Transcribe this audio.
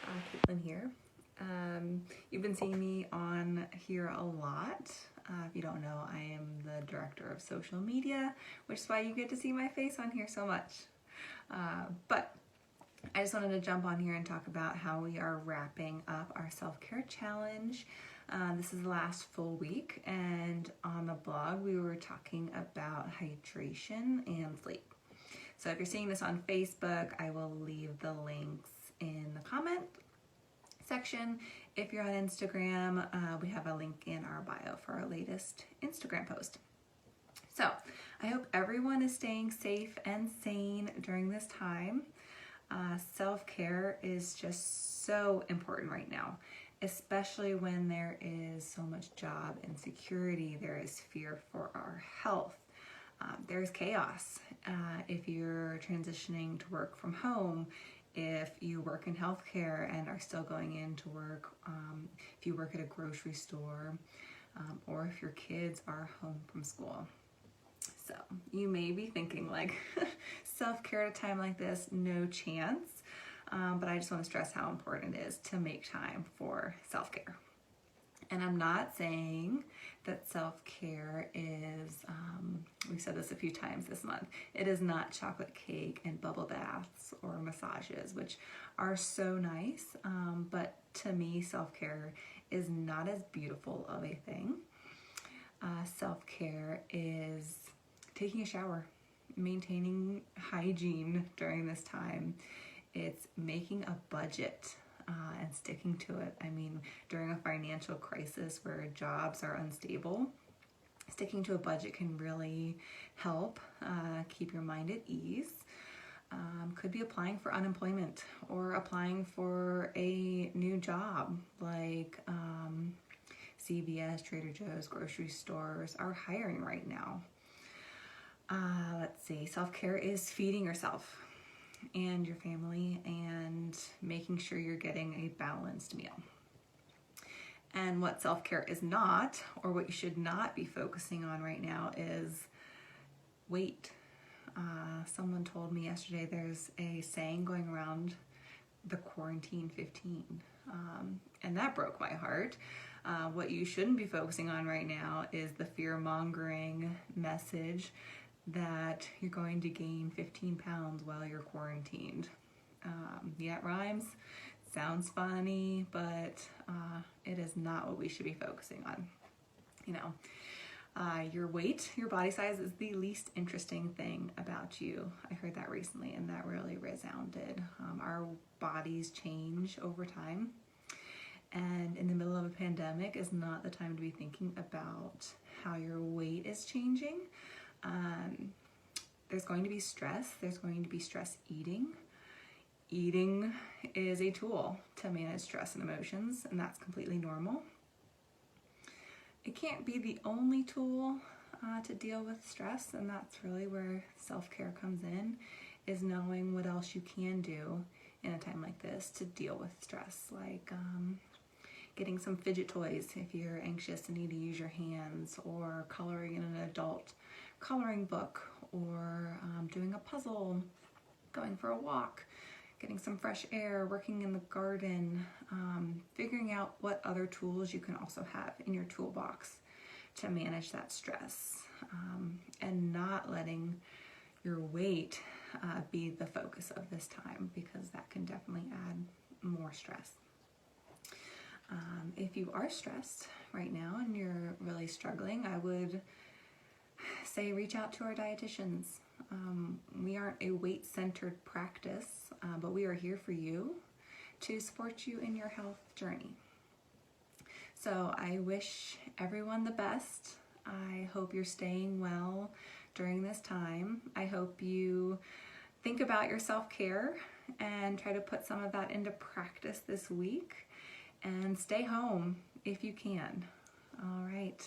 Caitlin here. You've been seeing me on here a lot. If you don't know, I am the director of social media, which is why you get to see my face on here so much. But I just wanted to jump on here and talk about how we are wrapping up our self-care challenge. This is the last full week, and on the blog we were talking about hydration and sleep. So if you're seeing this on Facebook, I will leave the links in the comment section. If you're on Instagram, we have a link in our bio for our latest Instagram post. So I hope everyone is staying safe and sane during this time. Self-care is just so important right now, especially when there is so much job insecurity, there is fear for our health. There's chaos if you're transitioning to work from home, if you work in healthcare and are still going into work, if you work at a grocery store, or if your kids are home from school. So you may be thinking like, self-care at a time like this, no chance. But I just want to stress how important it is to make time for self-care. And I'm not saying that self-care is, we've said this a few times this month, it is not chocolate cake and bubble baths or massages, which are so nice, but to me, self-care is not as beautiful of a thing. Self-care is taking a shower, maintaining hygiene during this time. It's making a budget and sticking to it. I mean, during a financial crisis where jobs are unstable, sticking to a budget can really help keep your mind at ease. Could be applying for unemployment or applying for a new job like CVS, Trader Joe's, grocery stores are hiring right now. Let's see, self-care is feeding yourself and your family and making sure you're getting a balanced meal. And what self-care is not, or what you should not be focusing on right now, is weight. Someone told me yesterday there's a saying going around, the quarantine 15, and that broke my heart. What you shouldn't be focusing on right now is the fear-mongering message that you're going to gain 15 pounds while you're quarantined. Yeah, it rhymes, sounds funny, but it is not what we should be focusing on. You know, your weight, your body size is the least interesting thing about you. I heard that recently and that really resounded. Our bodies change over time, and in the middle of a pandemic is not the time to be thinking about how your weight is changing. There's going to be stress. There's going to be stress eating. Eating is a tool to manage stress and emotions, and that's completely normal. It can't be the only tool to deal with stress, and that's really where self-care comes in, is knowing what else you can do in a time like this to deal with stress, like getting some fidget toys if you're anxious and need to use your hands, or coloring in an adult coloring book, or doing a puzzle, going for a walk, getting some fresh air, working in the garden, figuring out what other tools you can also have in your toolbox to manage that stress, and not letting your weight be the focus of this time, because that can definitely add more stress. If you are stressed right now and you're really struggling, I would say reach out to our dietitians. We aren't a weight-centered practice, but we are here for you to support you in your health journey. So I wish everyone the best. I hope you're staying well during this time. I hope you think about your self-care and try to put some of that into practice this week, and stay home if you can. All right.